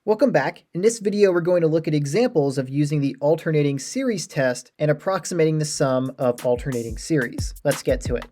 Welcome back. In this video, we're going to look at examples of using the alternating series test and approximating the sum of alternating series. Let's get to it.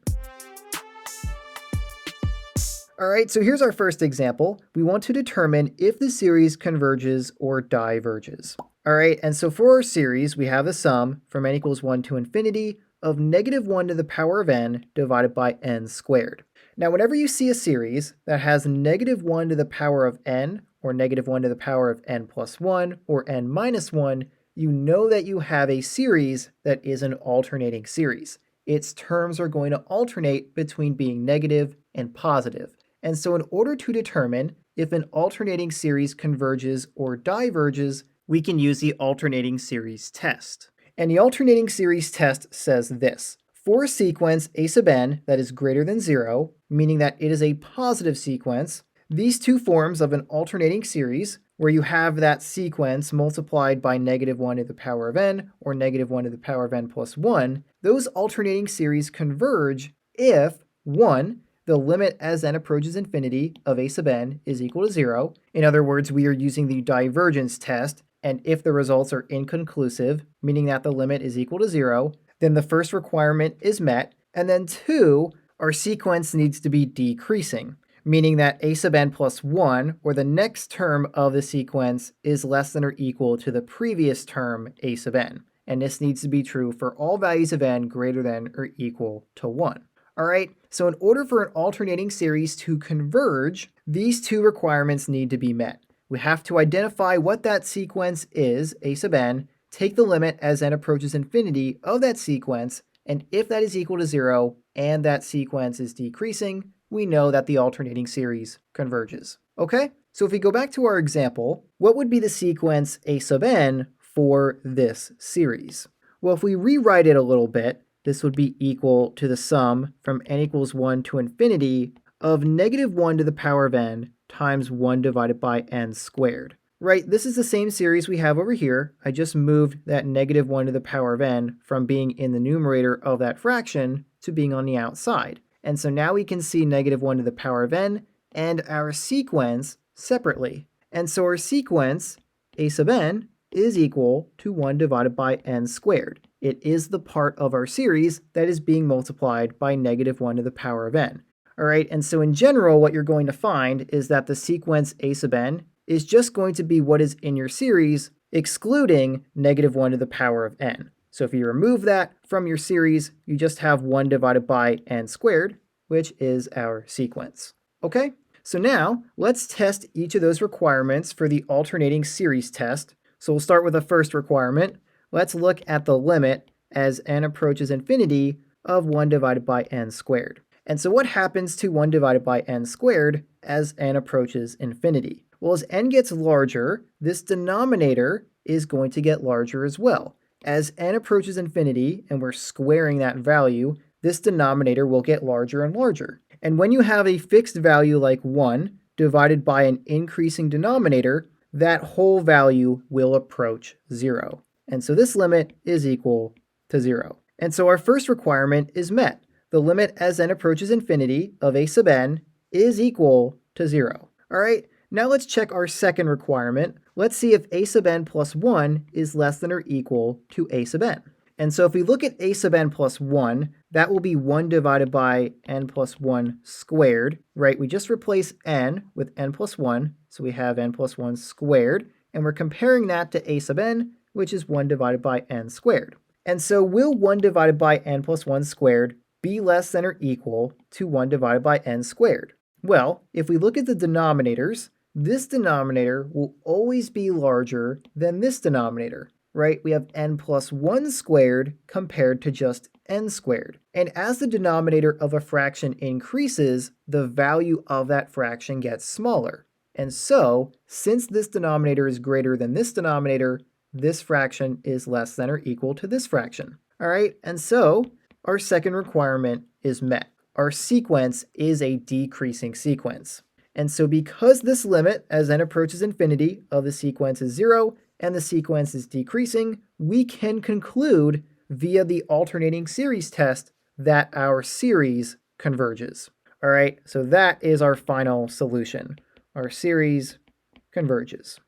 All right, so here's our first example. We want to determine if the series converges or diverges. All right, and so for our series, we have a sum from n equals 1 to infinity of -1 to the power of n divided by n squared. Now, whenever you see a series that has -1 to the power of n, or -1 to the power of n plus 1, or n minus 1, you know that you have a series that is an alternating series. Its terms are going to alternate between being negative and positive. And so in order to determine if an alternating series converges or diverges, we can use the alternating series test. And the alternating series test says this: for a sequence a sub n that is greater than 0, meaning that it is a positive sequence, these two forms of an alternating series, where you have that sequence multiplied by -1 to the power of n or -1 to the power of n plus 1, those alternating series converge if 1, the limit as n approaches infinity of a sub n is equal to 0. In other words, we are using the divergence test, and if the results are inconclusive, meaning that the limit is equal to 0, then the first requirement is met, and then 2, our sequence needs to be decreasing, meaning that a sub n plus 1, or the next term of the sequence, is less than or equal to the previous term a sub n. And this needs to be true for all values of n greater than or equal to 1. All right, so in order for an alternating series to converge, these two requirements need to be met. We have to identify what that sequence is, a sub n, take the limit as n approaches infinity of that sequence, and if that is equal to 0 and that sequence is decreasing, we know that the alternating series converges. Okay, so if we go back to our example, what would be the sequence a sub n for this series? Well, if we rewrite it a little bit, this would be equal to the sum from n equals 1 to infinity of -1 to the power of n times 1 divided by n squared. Right, this is the same series we have over here. I just moved that -1 to the power of n from being in the numerator of that fraction to being on the outside. And so now we can see -1 to the power of n and our sequence separately. And so our sequence, a sub n, is equal to 1 divided by n squared. It is the part of our series that is being multiplied by -1 to the power of n. All right, and so in general, what you're going to find is that the sequence a sub n is just going to be what is in your series, excluding -1 to the power of n. So if you remove that from your series, you just have 1 divided by n squared, which is our sequence. Okay, so now let's test each of those requirements for the alternating series test. So we'll start with the first requirement. Let's look at the limit as n approaches infinity of 1 divided by n squared. And so what happens to 1 divided by n squared as n approaches infinity? Well, as n gets larger, this denominator is going to get larger as well. As n approaches infinity, and we're squaring that value, this denominator will get larger and larger. And when you have a fixed value like 1 divided by an increasing denominator, that whole value will approach 0. And so this limit is equal to 0. And so our first requirement is met. The limit as n approaches infinity of a sub n is equal to 0. All right, now let's check our second requirement. Let's see if a sub n plus 1 is less than or equal to a sub n. And so if we look at a sub n plus 1, that will be 1 divided by n plus 1 squared, right? We just replace n with n plus 1, so we have n plus 1 squared, and we're comparing that to a sub n, which is 1 divided by n squared. And so will 1 divided by n plus 1 squared be less than or equal to 1 divided by n squared? Well, if we look at the denominators, this denominator will always be larger than this denominator, right? We have n plus 1 squared compared to just n squared. And as the denominator of a fraction increases, the value of that fraction gets smaller. And so, since this denominator is greater than this denominator, this fraction is less than or equal to this fraction. All right, and so our second requirement is met. Our sequence is a decreasing sequence. And so because this limit as n approaches infinity of the sequence is 0 and the sequence is decreasing, we can conclude via the alternating series test that our series converges. All right, so that is our final solution. Our series converges.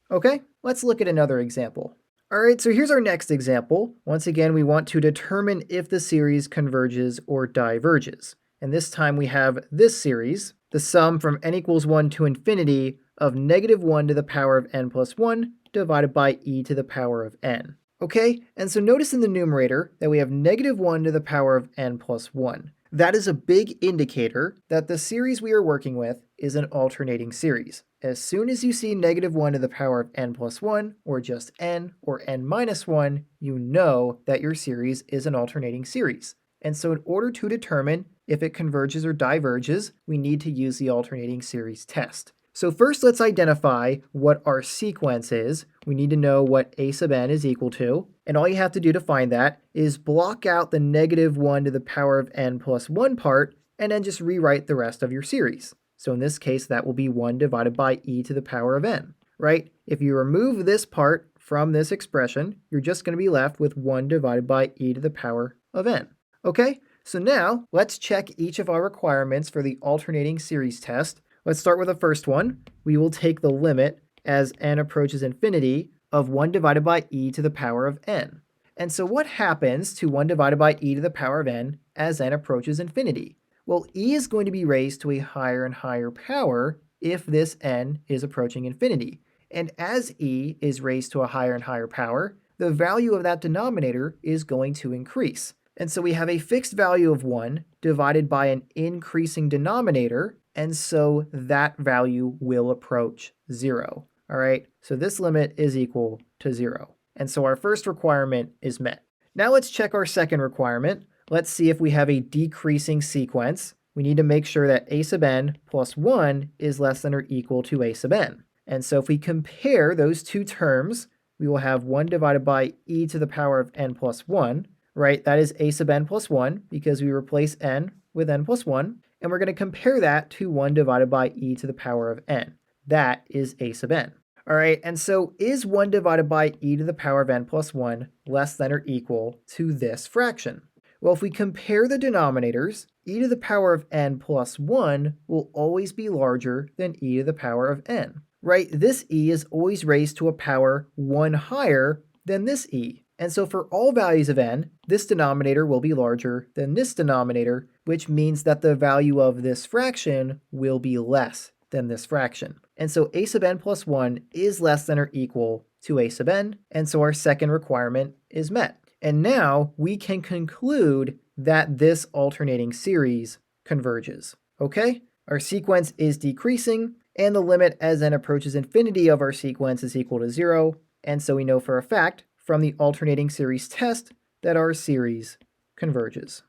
Okay, let's look at another example. All right, so here's our next example. Once again, we want to determine if the series converges or diverges. And this time we have this series, the sum from n equals 1 to infinity of negative 1 to the power of n plus 1 divided by e to the power of n. Okay, and so notice in the numerator that we have negative 1 to the power of n plus 1. That is a big indicator that the series we are working with is an alternating series. As soon as you see negative 1 to the power of n plus 1, or just n, or n minus 1, you know that your series is an alternating series. And so in order to determine if it converges or diverges, we need to use the alternating series test. So first let's identify what our sequence is. We need to know what a sub n is equal to, and all you have to do to find that is block out the negative 1 to the power of n plus 1 part, and then just rewrite the rest of your series. So in this case, that will be 1 divided by e to the power of n, right? If you remove this part from this expression, you're just going to be left with 1 divided by e to the power of n. Okay, so now let's check each of our requirements for the alternating series test. Let's start with the first one. We will take the limit as n approaches infinity of 1 divided by e to the power of n. And so what happens to 1 divided by e to the power of n as n approaches infinity? Well, e is going to be raised to a higher and higher power if this n is approaching infinity. And as e is raised to a higher and higher power, the value of that denominator is going to increase. And so we have a fixed value of 1 divided by an increasing denominator, and so that value will approach 0. All right, so this limit is equal to 0. And so our first requirement is met. Now let's check our second requirement. Let's see if we have a decreasing sequence. We need to make sure that a sub n plus 1 is less than or equal to a sub n. And so if we compare those two terms, we will have 1 divided by e to the power of n plus 1, right? That is a sub n plus 1 because we replace n with n plus 1. And we're going to compare that to 1 divided by e to the power of n. That is a sub n. All right, and so is 1 divided by e to the power of n plus 1 less than or equal to this fraction? Well, if we compare the denominators, e to the power of n plus 1 will always be larger than e to the power of n, right? This e is always raised to a power 1 higher than this e. And so for all values of n, this denominator will be larger than this denominator, which means that the value of this fraction will be less than this fraction. And so a sub n plus 1 is less than or equal to a sub n, and so our second requirement is met. And now we can conclude that this alternating series converges. Okay? Our sequence is decreasing, and the limit as n approaches infinity of our sequence is equal to 0, and so we know for a fact from the alternating series test that our series converges.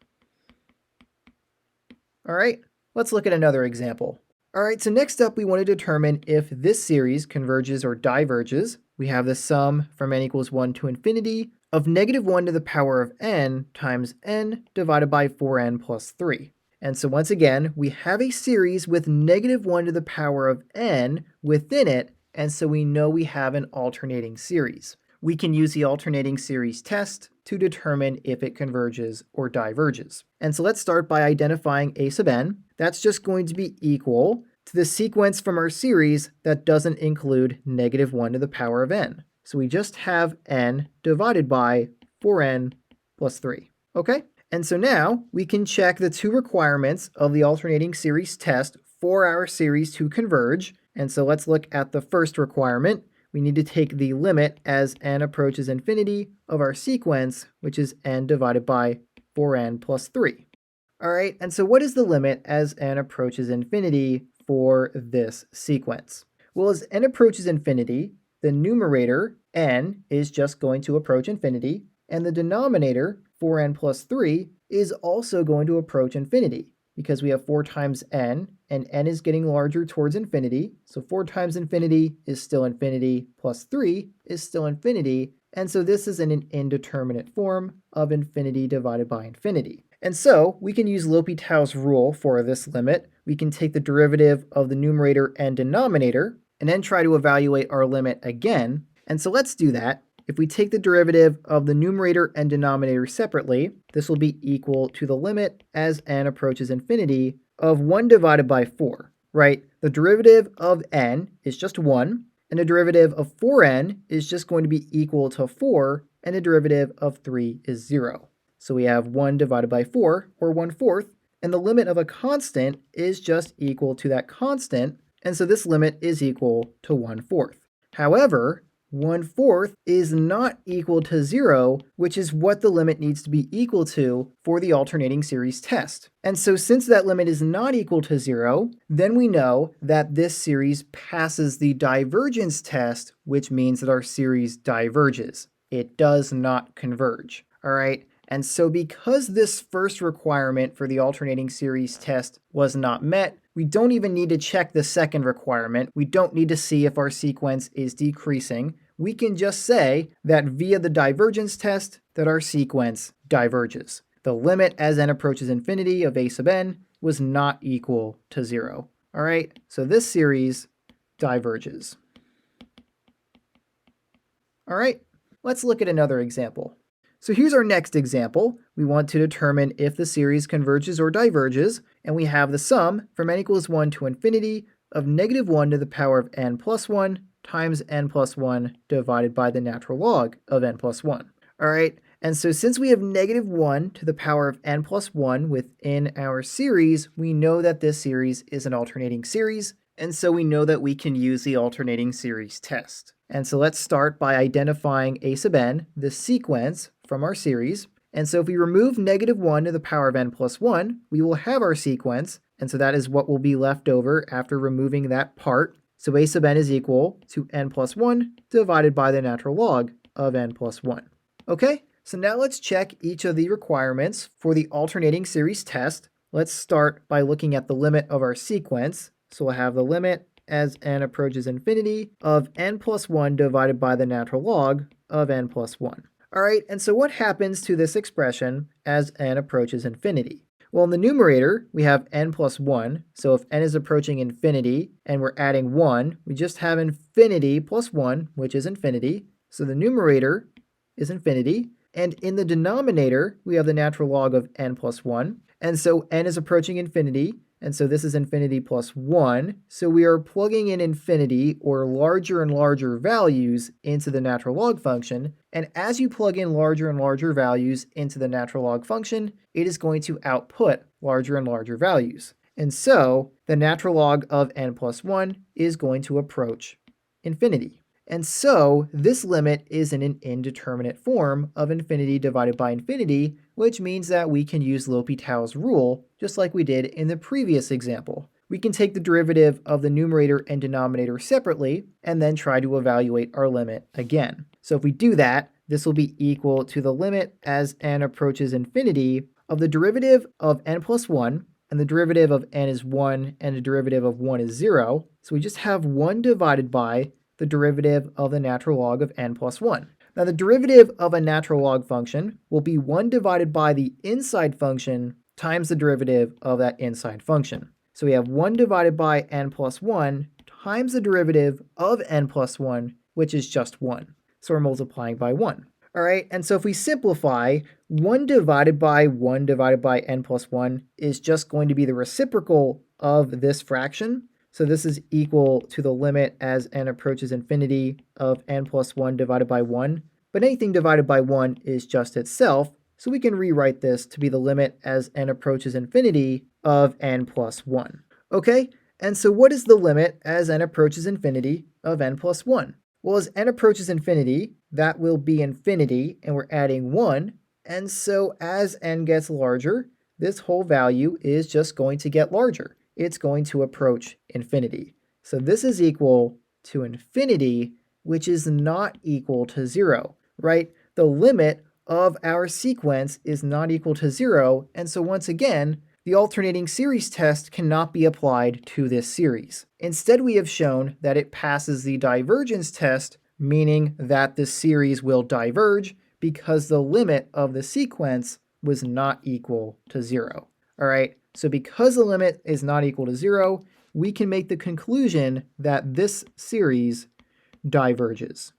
All right, let's look at another example. All right, so next up we want to determine if this series converges or diverges. We have the sum from n equals 1 to infinity of negative 1 to the power of n times n divided by 4n plus 3. And so once again, we have a series with negative 1 to the power of n within it, and so we know we have an alternating series. We can use the alternating series test to determine if it converges or diverges. And so let's start by identifying a sub n. That's just going to be equal to the sequence from our series that doesn't include negative 1 to the power of n. So we just have n divided by 4n plus 3. Okay? And so now we can check the two requirements of the alternating series test for our series to converge. And so let's look at the first requirement. We need to take the limit as n approaches infinity of our sequence, which is n divided by 4n plus 3. All right, and so what is the limit as n approaches infinity for this sequence? Well, as n approaches infinity, the numerator, n, is just going to approach infinity, and the denominator, 4n plus 3, is also going to approach infinity, because we have 4 times n, and n is getting larger towards infinity, so 4 times infinity is still infinity, plus 3 is still infinity, and so this is in an indeterminate form of infinity divided by infinity. And so we can use L'Hopital's rule for this limit. We can take the derivative of the numerator and denominator, and then try to evaluate our limit again. And so let's do that. If we take the derivative of the numerator and denominator separately, this will be equal to the limit as n approaches infinity of 1 divided by 4, right? The derivative of n is just 1, And the derivative of 4n is just going to be equal to 4, and the derivative of 3 is 0. So we have 1 divided by 4, or 1/4, and the limit of a constant is just equal to that constant, and so this limit is equal to 1/4. However, 1/4 is not equal to 0, which is what the limit needs to be equal to for the alternating series test. And so since that limit is not equal to 0, then we know that this series passes the divergence test, which means that our series diverges. It does not converge. All right. And so because this first requirement for the alternating series test was not met, we don't even need to check the second requirement. We don't need to see if our sequence is decreasing. We can just say that via the divergence test that our sequence diverges. The limit as n approaches infinity of a sub n was not equal to 0. All right, so this series diverges. All right, let's look at another example. So here's our next example. We want to determine if the series converges or diverges, and we have the sum from n equals 1 to infinity of -1 to the power of n plus 1 times n plus 1 divided by the natural log of n plus 1. All right, and so since we have -1 to the power of n plus 1 within our series, we know that this series is an alternating series, and so we know that we can use the alternating series test. And so let's start by identifying a sub n, the sequence from our series. And so if we remove -1 to the power of n plus 1, we will have our sequence, and so that is what will be left over after removing that part. So a sub n is equal to n plus 1 divided by the natural log of n plus 1. Okay, so now let's check each of the requirements for the alternating series test. Let's start by looking at the limit of our sequence. So we'll have the limit as n approaches infinity of n plus 1 divided by the natural log of n plus 1. All right, and so what happens to this expression as n approaches infinity? Well, in the numerator, we have n plus 1. So if n is approaching infinity and we're adding 1, we just have infinity plus 1, which is infinity. So the numerator is infinity. And in the denominator, we have the natural log of n plus 1. And so n is approaching infinity. And so this is infinity plus 1. So we are plugging in infinity, or larger and larger values, into the natural log function. And as you plug in larger and larger values into the natural log function, it is going to output larger and larger values. And so the natural log of n plus 1 is going to approach infinity. And so this limit is in an indeterminate form of infinity divided by infinity, which means that we can use L'Hopital's rule, just like we did in the previous example. We can take the derivative of the numerator and denominator separately, and then try to evaluate our limit again. So if we do that, this will be equal to the limit as n approaches infinity of the derivative of n plus 1, and the derivative of n is 1, and the derivative of 1 is 0. So we just have 1 divided by the derivative of the natural log of n plus 1. Now the derivative of a natural log function will be 1 divided by the inside function times the derivative of that inside function. So we have 1 divided by n plus 1 times the derivative of n plus 1, which is just 1. So we're multiplying by 1. All right, and so if we simplify, 1 divided by 1 divided by n plus 1 is just going to be the reciprocal of this fraction. So this is equal to the limit as n approaches infinity of n plus 1 divided by 1. But anything divided by 1 is just itself, so we can rewrite this to be the limit as n approaches infinity of n plus 1. Okay, and so what is the limit as n approaches infinity of n plus 1? Well, as n approaches infinity, that will be infinity, and we're adding 1. And so as n gets larger, this whole value is just going to get larger. It's going to approach infinity. So this is equal to infinity, which is not equal to 0, right? The limit of our sequence is not equal to 0, and so once again, the alternating series test cannot be applied to this series. Instead, we have shown that it passes the divergence test, meaning that the series will diverge because the limit of the sequence was not equal to 0. All right, so because the limit is not equal to 0, we can make the conclusion that this series diverges.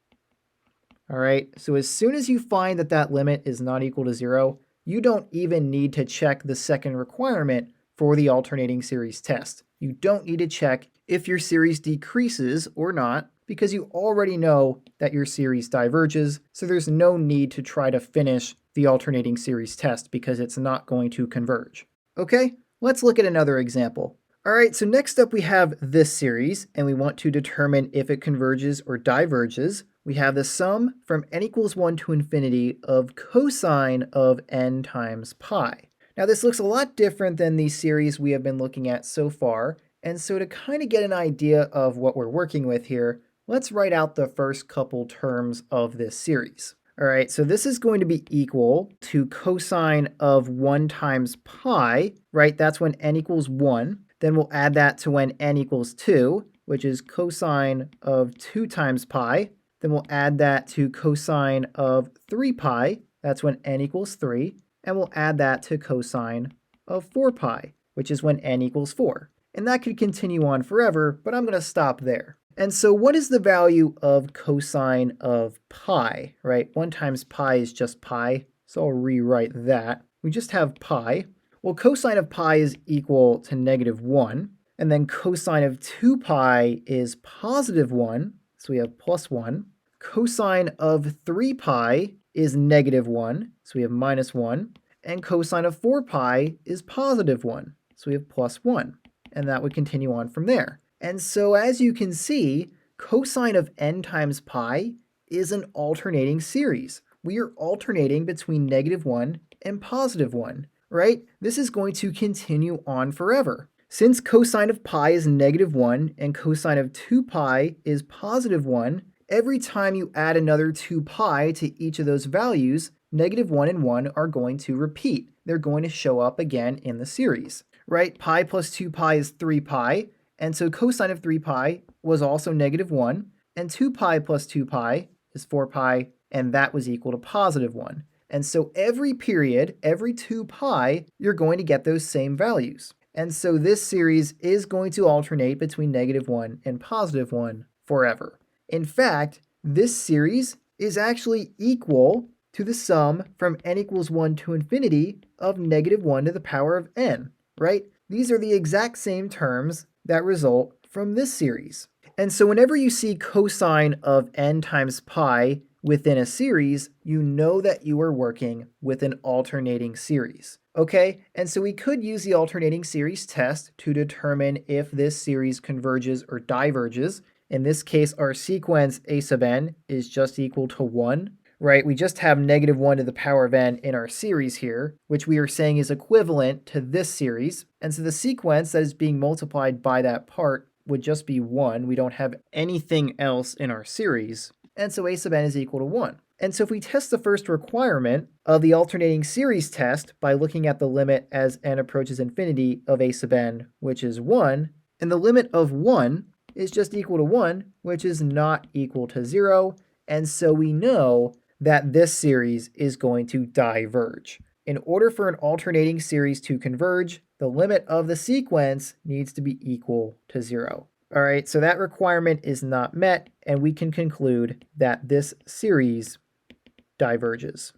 All right, so as soon as you find that that limit is not equal to 0, you don't even need to check the second requirement for the alternating series test. You don't need to check if your series decreases or not, because you already know that your series diverges, so there's no need to try to finish the alternating series test because it's not going to converge. Okay, let's look at another example. All right, so next up we have this series, and we want to determine if it converges or diverges. We have the sum from n equals 1 to infinity of cosine of n times pi. Now this looks a lot different than the series we have been looking at so far, and so to kind of get an idea of what we're working with here, let's write out the first couple terms of this series. All right, so this is going to be equal to cosine of 1 times pi, right? That's when n equals 1. Then we'll add that to when n equals 2, which is cosine of 2 times pi. Then we'll add that to cosine of 3 pi. That's when n equals 3. And we'll add that to cosine of 4 pi, which is when n equals 4. And that could continue on forever, but I'm going to stop there. And so what is the value of cosine of pi, right? 1 times pi is just pi, so I'll rewrite that. We just have pi. Well, cosine of pi is equal to -1, and then cosine of 2 pi is +1, so we have +1. Cosine of 3 pi is -1, so we have -1. And cosine of 4 pi is +1, so we have +1. And that would continue on from there. And so as you can see, cosine of n times pi is an alternating series. We are alternating between -1 and +1, right? This is going to continue on forever. Since cosine of pi is -1 and cosine of 2 pi is +1, every time you add another 2 pi to each of those values, -1 and 1 are going to repeat. They're going to show up again in the series, right? Pi plus 2 pi is 3 pi, and so cosine of 3 pi was also -1, and 2 pi plus 2 pi is 4 pi, and that was equal to +1. And so every period, every 2 pi, you're going to get those same values. And so this series is going to alternate between -1 and +1 forever. In fact, this series is actually equal to the sum from n equals 1 to infinity of -1 to the power of n, right? These are the exact same terms that result from this series. And so whenever you see cosine of n times pi within a series, you know that you are working with an alternating series. Okay, and so we could use the alternating series test to determine if this series converges or diverges. In this case, our sequence a sub n is just equal to 1, right? We just have -1 to the power of n in our series here, which we are saying is equivalent to this series. And so the sequence that is being multiplied by that part would just be 1. We don't have anything else in our series. And so a sub n is equal to 1. And so if we test the first requirement of the alternating series test by looking at the limit as n approaches infinity of a sub n, which is 1, and the limit of 1 is just equal to 1, which is not equal to 0. And so we know that this series is going to diverge. In order for an alternating series to converge, the limit of the sequence needs to be equal to 0. All right, so that requirement is not met, and we can conclude that this series diverges.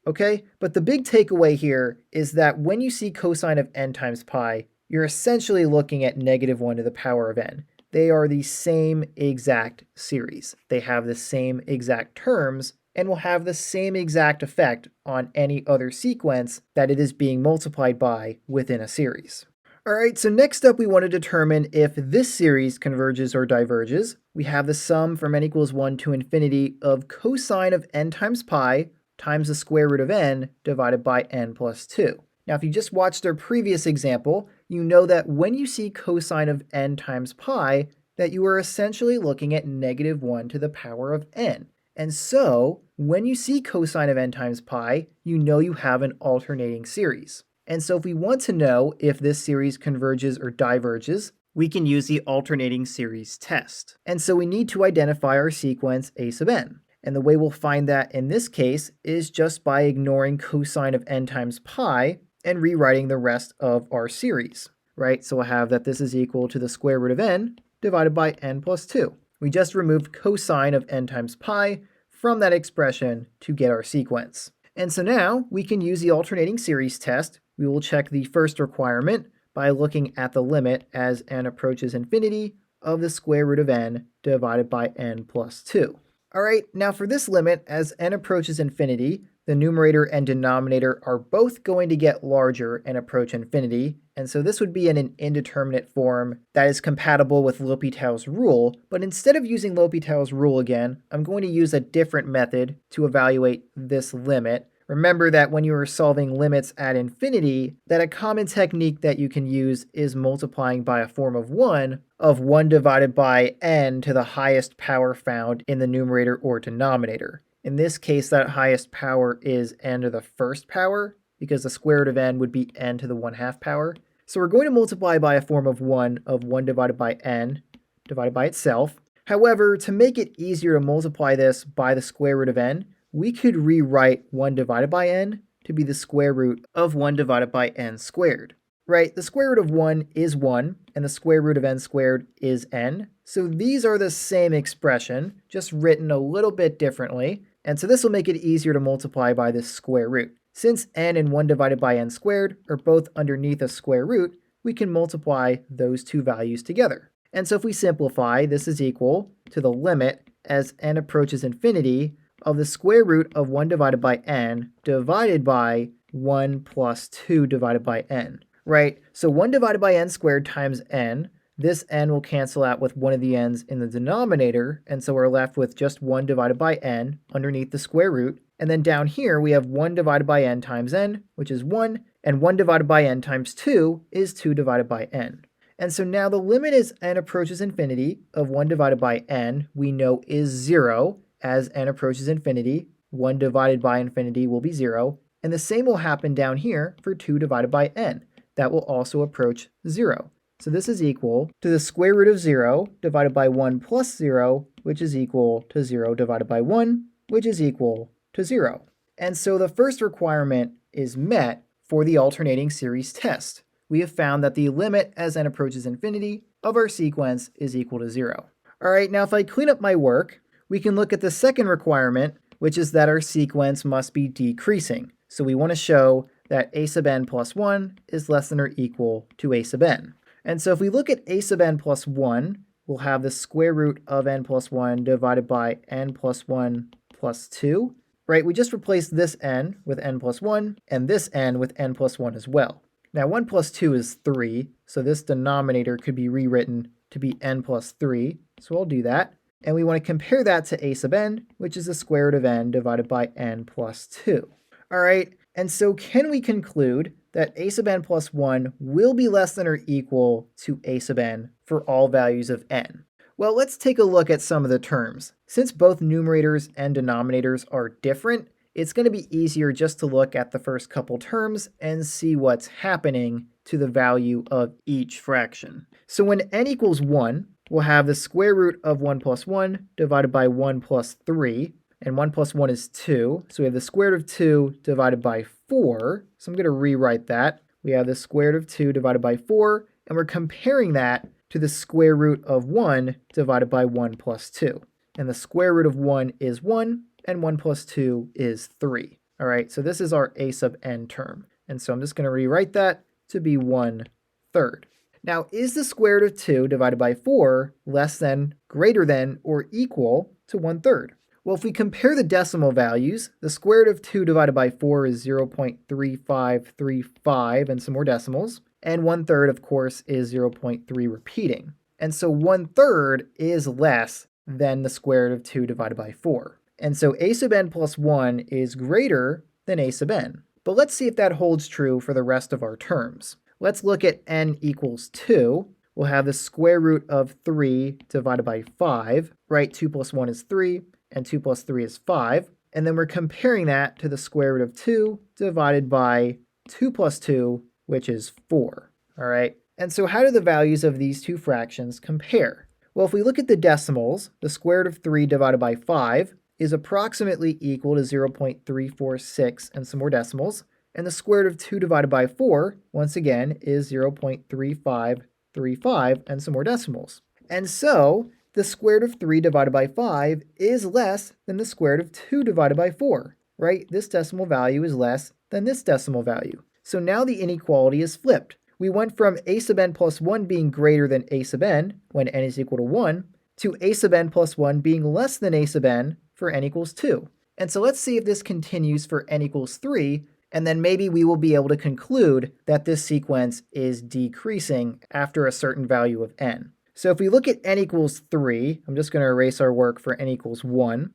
Okay, but the big takeaway here is that when you see cosine of n times pi, you're essentially looking at -1 to the power of n. They are the same exact series. They have the same exact terms and will have the same exact effect on any other sequence that it is being multiplied by within a series. All right, so next up we want to determine if this series converges or diverges. We have the sum from n equals 1 to infinity of cosine of n times pi times the square root of n divided by n plus 2. Now, if you just watched our previous example, you know that when you see cosine of n times pi, that you are essentially looking at -1 to the power of n. And so, when you see cosine of n times pi, you know you have an alternating series. And so if we want to know if this series converges or diverges, we can use the alternating series test. And so we need to identify our sequence a sub n. And the way we'll find that in this case is just by ignoring cosine of n times pi and rewriting the rest of our series, right? So we'll have that this is equal to the square root of n divided by n plus 2. We just removed cosine of n times pi from that expression to get our sequence. And so now we can use the alternating series test. We will check the first requirement by looking at the limit as n approaches infinity of the square root of n divided by n plus 2. All right, now for this limit, as n approaches infinity, the numerator and denominator are both going to get larger and approach infinity, and so this would be in an indeterminate form that is compatible with L'Hopital's rule, but instead of using L'Hopital's rule again, I'm going to use a different method to evaluate this limit. Remember that when you are solving limits at infinity, that a common technique that you can use is multiplying by a form of 1 divided by n to the highest power found in the numerator or denominator. In this case, that highest power is n to the first power, because the square root of n would be n to the 1/2 power. So we're going to multiply by a form of 1 divided by n divided by itself. However, to make it easier to multiply this by the square root of n, we could rewrite 1 divided by n to be the square root of 1 divided by n squared. Right, the square root of 1 is 1, and the square root of n squared is n. So these are the same expression, just written a little bit differently. And so this will make it easier to multiply by this square root. Since n and 1 divided by n squared are both underneath a square root, we can multiply those two values together. And so if we simplify, this is equal to the limit as n approaches infinity of the square root of 1 divided by n divided by 1 plus 2 divided by n. Right, so 1 divided by n squared times n, this n will cancel out with one of the n's in the denominator, and so we're left with just 1 divided by n underneath the square root. And then down here we have 1 divided by n times n, which is 1, and 1 divided by n times 2 is 2 divided by n. And so now the limit as n approaches infinity of 1 divided by n we know is 0. As n approaches infinity, 1 divided by infinity will be 0, and the same will happen down here for 2 divided by n. That will also approach 0. So this is equal to the square root of 0 divided by 1 plus 0, which is equal to 0 divided by 1, which is equal to 0. And so the first requirement is met for the alternating series test. We have found that the limit as n approaches infinity of our sequence is equal to 0. All right, now if I clean up my work, we can look at the second requirement, which is that our sequence must be decreasing. So we want to show that a sub n plus 1 is less than or equal to a sub n. And so if we look at a sub n plus 1, we'll have the square root of n plus 1 divided by n plus 1 plus 2. Right, we just replaced this n with n plus 1 and this n with n plus 1 as well. Now 1 plus 2 is 3, so this denominator could be rewritten to be n plus 3. So I'll do that. And we want to compare that to a sub n, which is the square root of n divided by n plus 2. All right, and so can we conclude that a sub n plus 1 will be less than or equal to a sub n for all values of n? Well, let's take a look at some of the terms. Since both numerators and denominators are different, it's going to be easier just to look at the first couple terms and see what's happening to the value of each fraction. So when n equals 1, we'll have the square root of 1 plus 1 divided by 1 plus 3, and 1 plus 1 is 2. So we have the square root of 2 divided by 4. So I'm going to rewrite that. We have the square root of 2 divided by 4, and we're comparing that to the square root of 1 divided by 1 plus 2. And the square root of 1 is 1, and 1 plus 2 is 3. All right, so this is our a sub n term. And so I'm just going to rewrite that to be 1/3. Now, is the square root of 2 divided by 4 less than, greater than, or equal to 1/3? Well, if we compare the decimal values, the square root of 2 divided by 4 is 0.3535 and some more decimals. And 1/3, of course, is 0.3 repeating. And so 1/3 is less than the square root of 2 divided by 4. And so a sub n plus 1 is greater than a sub n. But let's see if that holds true for the rest of our terms. Let's look at n equals 2. We'll have the square root of 3 divided by 5, right? 2 plus 1 is 3, and 2 plus 3 is 5. And then we're comparing that to the square root of 2 divided by 2 plus 2, which is 4. All right? And so how do the values of these two fractions compare? Well, if we look at the decimals, the square root of 3 divided by 5 is approximately equal to 0.346 and some more decimals. And the square root of 2 divided by 4, once again, is 0.3535 and some more decimals. And so the square root of 3 divided by 5 is less than the square root of 2 divided by 4, right? This decimal value is less than this decimal value. So now the inequality is flipped. we went from a sub n plus 1 being greater than a sub n when n is equal to 1 to a sub n plus 1 being less than a sub n for n equals 2. And so let's see if this continues for n equals 3, and then maybe we will be able to conclude that this sequence is decreasing after a certain value of n. So if we look at n equals 3, I'm just going to erase our work for n equals 1,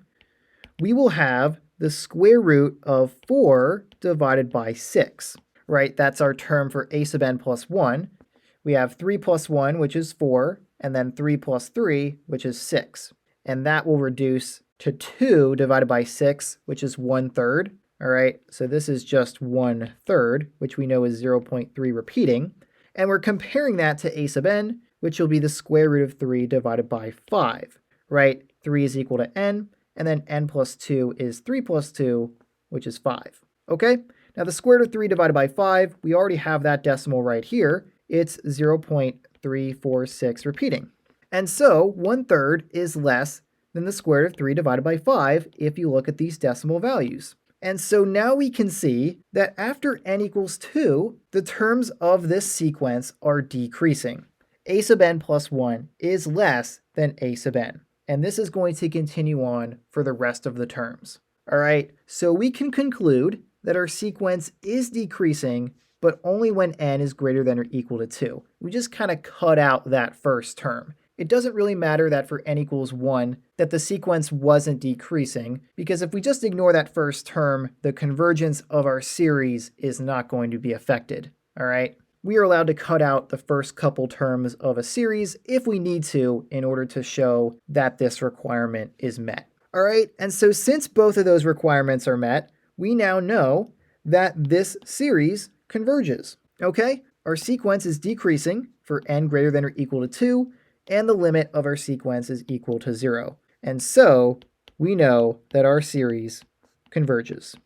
we will have the square root of 4 divided by 6, right? That's our term for a sub n plus 1. We have 3 plus 1, which is 4, and then 3 plus 3, which is 6. And that will reduce to 2 divided by 6, which is 1/3. All right, so this is just 1/3, which we know is 0.3 repeating. And we're comparing that to a sub n, which will be the square root of 3 divided by 5, right? 3 is equal to n, and then n plus 2 is 3 plus 2, which is 5. Okay, now the square root of 3 divided by 5, we already have that decimal right here. It's 0.346 repeating. And so 1/3 is less than the square root of 3 divided by 5 if you look at these decimal values. And so now we can see that after n equals 2, the terms of this sequence are decreasing. A sub n plus 1 is less than a sub n. And this is going to continue on for the rest of the terms. All right, so we can conclude that our sequence is decreasing, but only when n is greater than or equal to 2. We just kind of cut out that first term. It doesn't really matter that for n equals 1, that the sequence wasn't decreasing, because if we just ignore that first term, the convergence of our series is not going to be affected. All right? We are allowed to cut out the first couple terms of a series if we need to in order to show that this requirement is met. All right, and so since both of those requirements are met, we now know that this series converges. Okay, our sequence is decreasing for n greater than or equal to 2, and the limit of our sequence is equal to 0. And so we know that our series converges.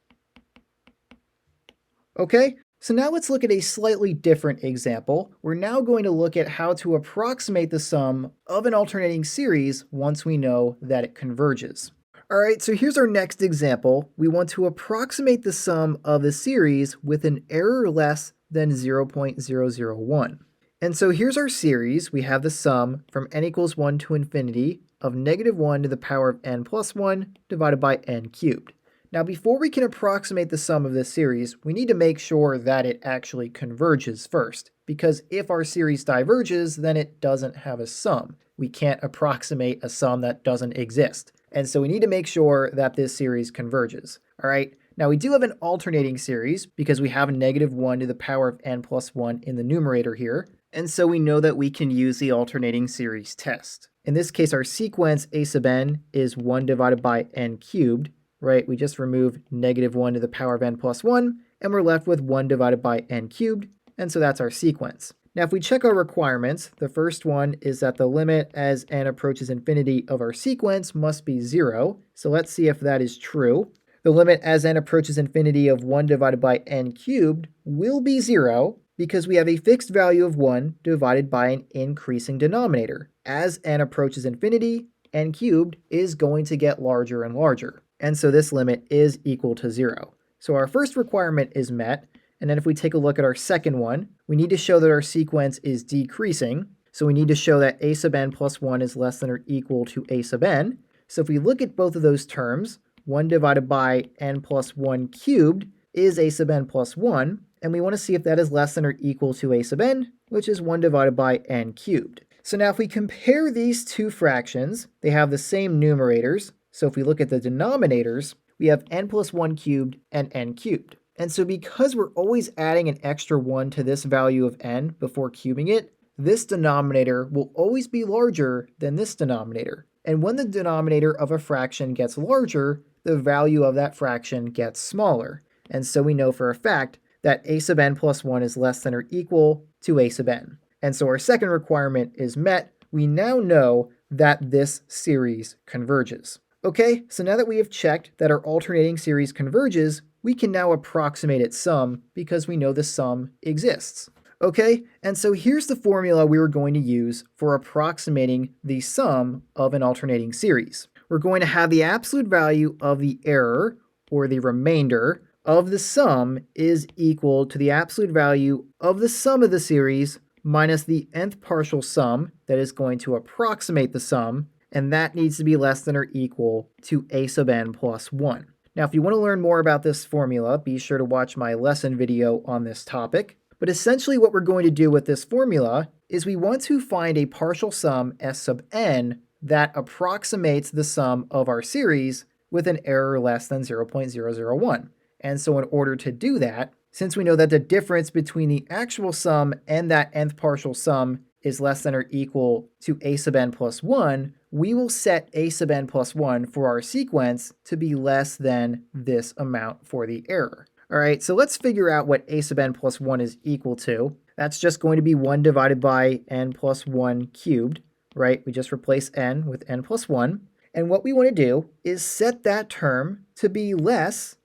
Okay, so now let's look at a slightly different example. We're now going to look at how to approximate the sum of an alternating series once we know that it converges. All right, so here's our next example. We want to approximate the sum of a series with an error less than 0.001. And so here's our series. We have the sum from n equals 1 to infinity of -1 to the power of n plus 1 divided by n cubed. Now before we can approximate the sum of this series, we need to make sure that it actually converges first, because if our series diverges, then it doesn't have a sum. We can't approximate a sum that doesn't exist. And so we need to make sure that this series converges. All right, now we do have an alternating series because we have -1 to the power of n plus 1 in the numerator here. And so we know that we can use the alternating series test. In this case, our sequence a sub n is 1 divided by n cubed, right? We just remove -1 to the power of n plus 1, and we're left with 1 divided by n cubed, and so that's our sequence. Now, if we check our requirements, the first one is that the limit as n approaches infinity of our sequence must be 0. So let's see if that is true. The limit as n approaches infinity of 1 divided by n cubed will be 0, because we have a fixed value of 1 divided by an increasing denominator. As n approaches infinity, n cubed is going to get larger and larger. And so this limit is equal to 0. So our first requirement is met. And then if we take a look at our second one, we need to show that our sequence is decreasing. So we need to show that a sub n plus 1 is less than or equal to a sub n. So if we look at both of those terms, 1 divided by n plus 1 cubed is a sub n plus 1. And we want to see if that is less than or equal to a sub n, which is 1 divided by n cubed. So now if we compare these two fractions, they have the same numerators. So if we look at the denominators, we have n plus 1 cubed and n cubed. And so because we're always adding an extra 1 to this value of n before cubing it, this denominator will always be larger than this denominator. And when the denominator of a fraction gets larger, the value of that fraction gets smaller. And so we know for a fact that a sub n plus 1 is less than or equal to a sub n. And so our second requirement is met. We now know that this series converges. Okay, so now that we have checked that our alternating series converges, we can now approximate its sum because we know the sum exists. Okay, and so here's the formula we were going to use for approximating the sum of an alternating series. We're going to have the absolute value of the error, or the remainder, of the sum is equal to the absolute value of the sum of the series minus the nth partial sum that is going to approximate the sum, and that needs to be less than or equal to a sub n plus 1. Now, if you want to learn more about this formula, be sure to watch my lesson video on this topic. But essentially what we're going to do with this formula is we want to find a partial sum s sub n that approximates the sum of our series with an error less than 0.001. And so in order to do that, since we know that the difference between the actual sum and that nth partial sum is less than or equal to a sub n plus 1, we will set a sub n plus 1 for our sequence to be less than this amount for the error. All right, so let's figure out what a sub n plus 1 is equal to. That's just going to be 1 divided by n plus 1 cubed, right? We just replace n with n plus 1. And what we want to do is set that term to be less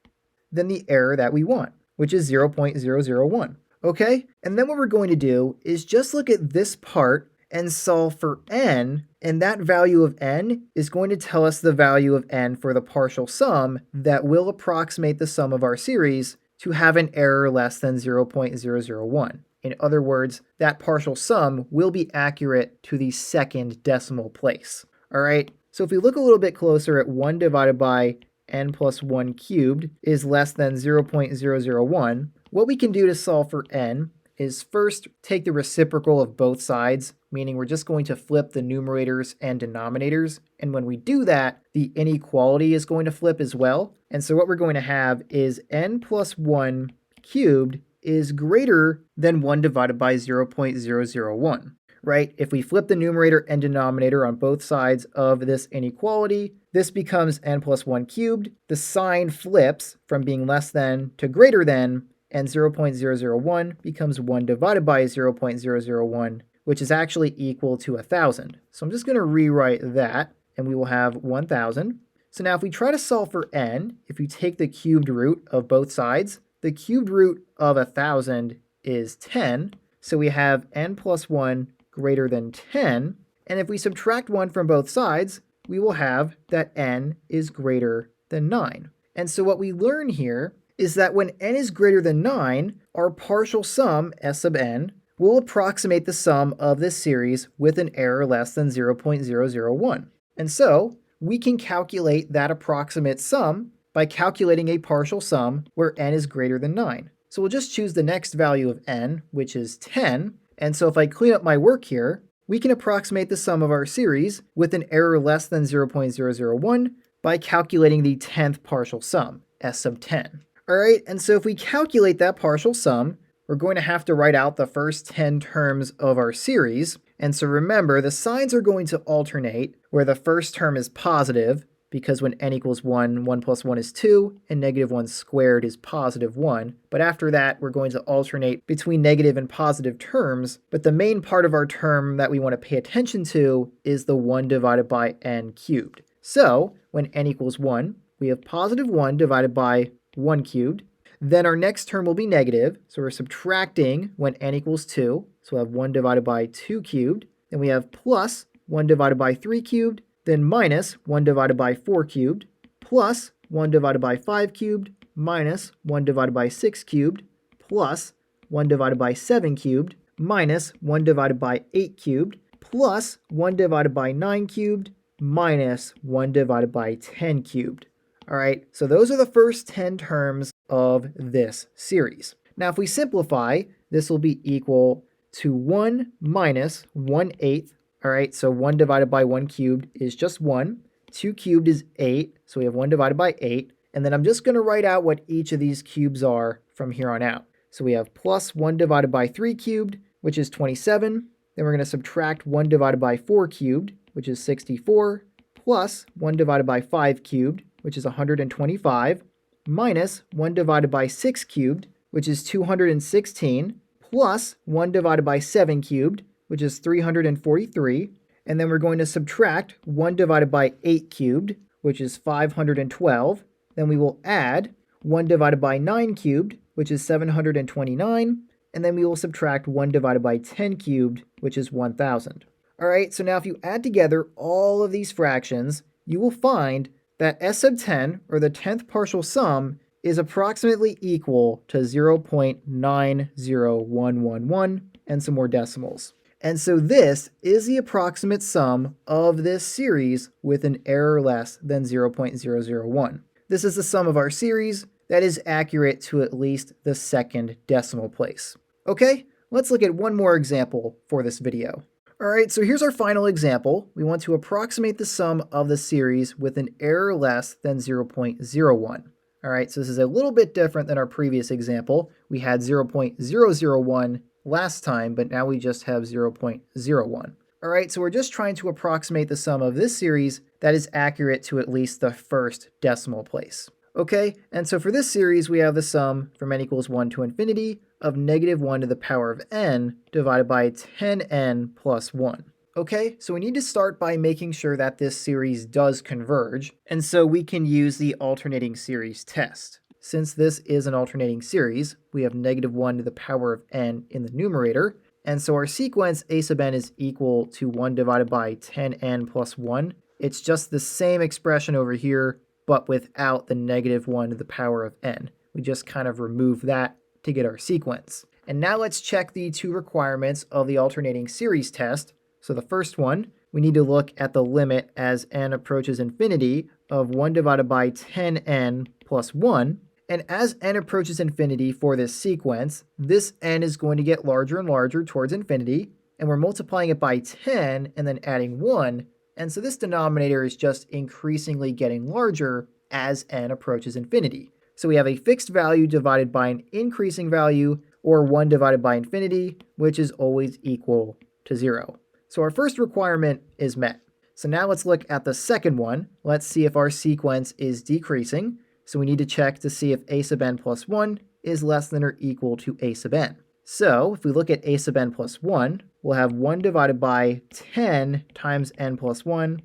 than the error that we want, which is 0.001. Okay? And then what we're going to do is just look at this part and solve for n, and that value of n is going to tell us the value of n for the partial sum that will approximate the sum of our series to have an error less than 0.001. In other words, that partial sum will be accurate to the second decimal place. All right? So if we look a little bit closer at 1 divided by n plus 1 cubed is less than 0.001, what we can do to solve for n is first take the reciprocal of both sides, meaning we're just going to flip the numerators and denominators. And when we do that, the inequality is going to flip as well. And so what we're going to have is n plus 1 cubed is greater than 1 divided by 0.001. Right? If we flip the numerator and denominator on both sides of this inequality, this becomes n plus 1 cubed. The sign flips from being less than to greater than, and 0.001 becomes 1 divided by 0.001, which is actually equal to 1,000. So I'm just going to rewrite that, and we will have 1,000. So now if we try to solve for n, if you take the cubed root of both sides, the cubed root of 1,000 is 10. So we have n plus 1 greater than 10. And if we subtract 1 from both sides, we will have that n is greater than 9. And so what we learn here is that when n is greater than 9, our partial sum, s sub n, will approximate the sum of this series with an error less than 0.001. And so we can calculate that approximate sum by calculating a partial sum where n is greater than 9. So we'll just choose the next value of n, which is 10. And so if I clean up my work here, we can approximate the sum of our series with an error less than 0.001 by calculating the 10th partial sum, s sub 10. All right, and so if we calculate that partial sum, we're going to have to write out the first 10 terms of our series. And so remember, the signs are going to alternate, where the first term is positive, because when n equals 1, 1 plus 1 is 2, and negative 1 squared is positive 1. But after that, we're going to alternate between negative and positive terms. But the main part of our term that we want to pay attention to is the 1 divided by n cubed. So when n equals 1, we have positive 1 divided by 1 cubed. Then our next term will be negative, so we're subtracting when n equals 2. So we'll have 1 divided by 2 cubed. Then we have plus 1 divided by 3 cubed. Then minus 1 divided by 4 cubed, plus 1 divided by 5 cubed, minus 1 divided by 6 cubed, plus 1 divided by 7 cubed, minus 1 divided by 8 cubed, plus 1 divided by 9 cubed, minus 1 divided by 10 cubed. All right, so those are the first 10 terms of this series. Now, if we simplify, this will be equal to 1 minus 1/8. All right, so 1 divided by 1 cubed is just 1. 2 cubed is 8, so we have 1 divided by 8. And then I'm just going to write out what each of these cubes are from here on out. So we have plus 1 divided by 3 cubed, which is 27. Then we're going to subtract 1 divided by 4 cubed, which is 64, plus 1 divided by 5 cubed, which is 125, minus 1 divided by 6 cubed, which is 216, plus 1 divided by 7 cubed, which is 343, and then we're going to subtract 1 divided by 8 cubed, which is 512. Then we will add 1 divided by 9 cubed, which is 729, and then we will subtract 1 divided by 10 cubed, which is 1000. All right, so now if you add together all of these fractions, you will find that s sub 10, or the 10th partial sum, is approximately equal to 0.90111 and some more decimals. And so this is the approximate sum of this series with an error less than 0.001. This is the sum of our series that is accurate to at least the second decimal place. Okay, let's look at one more example for this video. All right, so here's our final example. We want to approximate the sum of the series with an error less than 0.01. All right, so this is a little bit different than our previous example. We had 0.001 last time, but now we just have 0.01. All right, so we're just trying to approximate the sum of this series that is accurate to at least the first decimal place. Okay, and so for this series, we have the sum from n equals 1 to infinity of -1 to the power of n divided by 10n plus 1. Okay, so we need to start by making sure that this series does converge, and so we can use the alternating series test. Since this is an alternating series, we have -1 to the power of n in the numerator, and so our sequence a sub n is equal to 1 divided by 10n plus 1. It's just the same expression over here, but without the -1 to the power of n. We just kind of remove that to get our sequence. And now let's check the two requirements of the alternating series test. So the first one, we need to look at the limit as n approaches infinity of 1 divided by 10n plus 1. And as n approaches infinity for this sequence, this n is going to get larger and larger towards infinity, and we're multiplying it by 10 and then adding 1. And so this denominator is just increasingly getting larger as n approaches infinity. So we have a fixed value divided by an increasing value, or 1 divided by infinity, which is always equal to 0. So our first requirement is met. So now let's look at the second one. Let's see if our sequence is decreasing. So we need to check to see if a sub n plus 1 is less than or equal to a sub n. So if we look at a sub n plus 1, we'll have 1 divided by 10 times n plus 1,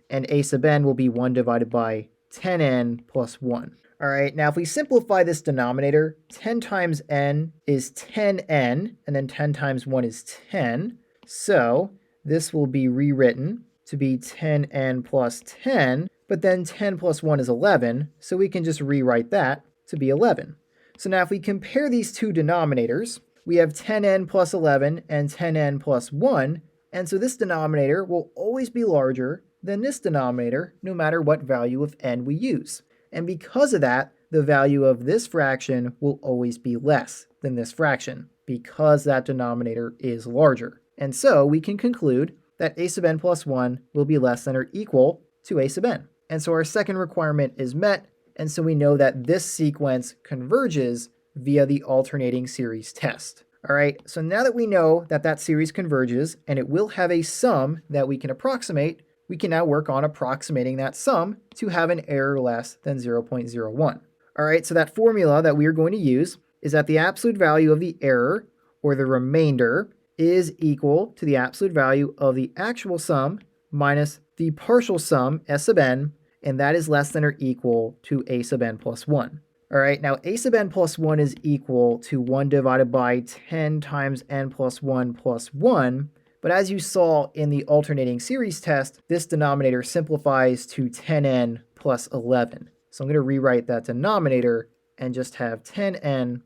and a sub n will be 1 divided by 10n plus 1. All right, now if we simplify this denominator, 10 times n is 10n, and then 10 times 1 is 10. So this will be rewritten to be 10n plus 10, but then 10 plus 1 is 11, so we can just rewrite that to be 11. So now if we compare these two denominators, we have 10n plus 11 and 10n plus 1, and so this denominator will always be larger than this denominator no matter what value of n we use. And because of that, the value of this fraction will always be less than this fraction, because that denominator is larger. And so we can conclude that a sub n plus 1 will be less than or equal to a sub n. And so our second requirement is met, and so we know that this sequence converges via the alternating series test. All right, so now that we know that that series converges and it will have a sum that we can approximate, we can now work on approximating that sum to have an error less than 0.01. All right, so that formula that we are going to use is that the absolute value of the error, or the remainder, is equal to the absolute value of the actual sum minus the partial sum, s sub n, and that is less than or equal to a sub n plus 1. All right, now a sub n plus 1 is equal to 1 divided by 10 times n plus 1 plus 1, but as you saw in the alternating series test, this denominator simplifies to 10n plus 11. So I'm going to rewrite that denominator and just have 10n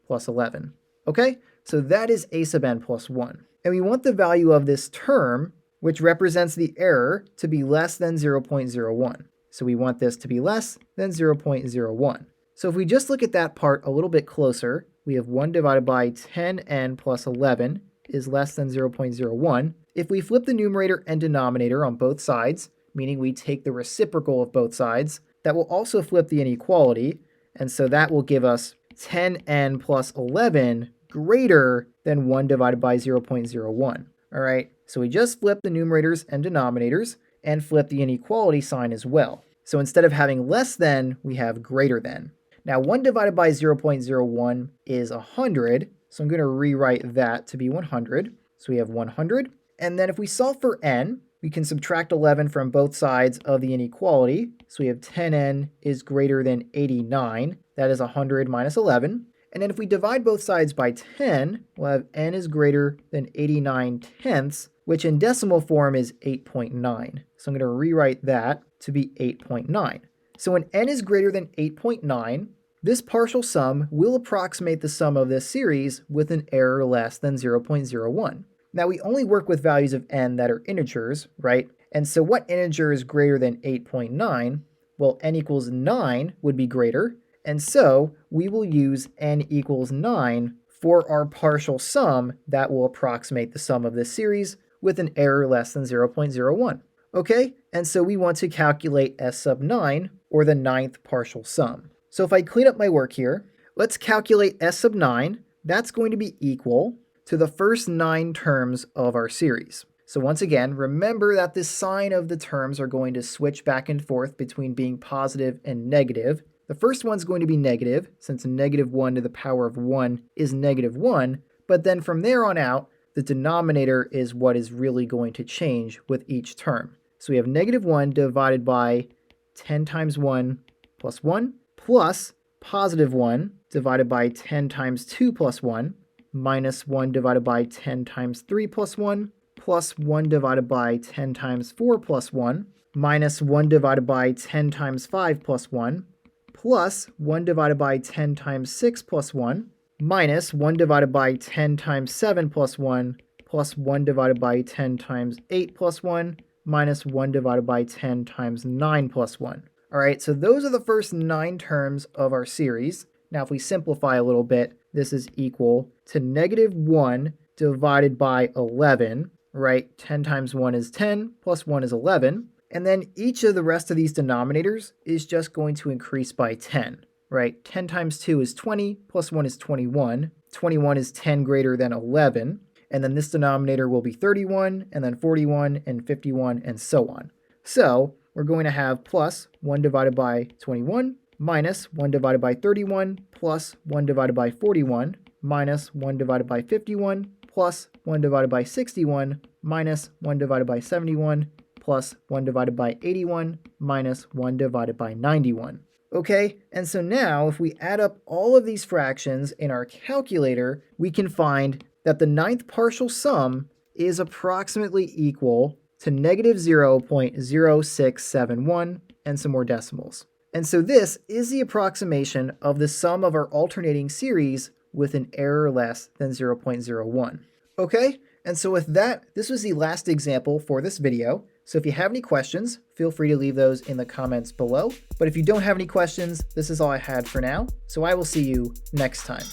plus 11. Okay, so that is a sub n plus 1. And we want the value of this term, which represents the error, to be less than 0.01. So we want this to be less than 0.01. So if we just look at that part a little bit closer, we have 1 divided by 10n plus 11 is less than 0.01. If we flip the numerator and denominator on both sides, meaning we take the reciprocal of both sides, that will also flip the inequality, and so that will give us 10n plus 11 greater than 1 divided by 0.01. All right, so we just flip the numerators and denominators and flip the inequality sign as well. So instead of having less than, we have greater than. Now 1 divided by 0.01 is 100, so I'm going to rewrite that to be 100. So we have 100, and then if we solve for n, we can subtract 11 from both sides of the inequality. So we have 10n is greater than 89, that is 100 minus 11. And then if we divide both sides by 10, we'll have n is greater than 89 tenths, which in decimal form is 8.9. So I'm going to rewrite that to be 8.9. So when n is greater than 8.9, this partial sum will approximate the sum of this series with an error less than 0.01. Now we only work with values of n that are integers, right? And so what integer is greater than 8.9? Well, n equals 9 would be greater, and so we will use n equals 9 for our partial sum that will approximate the sum of this series with an error less than 0.01. Okay, and so we want to calculate s sub 9, or the ninth partial sum. So if I clean up my work here, let's calculate s sub 9. That's going to be equal to the first 9 terms of our series. So once again, remember that the sign of the terms are going to switch back and forth between being positive and negative. The first one's going to be negative, since negative 1 to the power of 1 is negative 1, but then from there on out, the denominator is what is really going to change with each term. So we have negative 1 divided by 10 times 1 plus 1, plus positive 1 divided by 10 times 2 plus 1, minus 1 divided by 10 times 3 plus 1, plus 1 divided by 10 times 4 plus 1, minus 1 divided by 10 times 5 plus 1, plus 1 divided by 10 times 6 plus 1, minus 1 divided by 10 times 7 plus 1, plus 1 divided by 10 times 8 plus 1, minus 1 divided by 10 times 9 plus 1. All right, so those are the first 9 terms of our series. Now if we simplify a little bit, this is equal to negative 1 divided by 11, right? 10 times 1 is 10, plus 1 is 11. And then each of the rest of these denominators is just going to increase by 10, right? 10 times 2 is 20, plus 1 is 21. 21 is 10 greater than 11. And then this denominator will be 31, and then 41, and 51, and so on. So we're going to have plus 1 divided by 21, minus 1 divided by 31, plus 1 divided by 41, minus 1 divided by 51, plus 1 divided by 61, minus 1 divided by 71, plus 1 divided by 81, minus 1 divided by 91. Okay, and so now if we add up all of these fractions in our calculator, we can find that the ninth partial sum is approximately equal to negative 0.0671 and some more decimals. And so this is the approximation of the sum of our alternating series with an error less than 0.01. Okay, and so with that, this was the last example for this video. So if you have any questions, feel free to leave those in the comments below. But if you don't have any questions, this is all I had for now. So I will see you next time.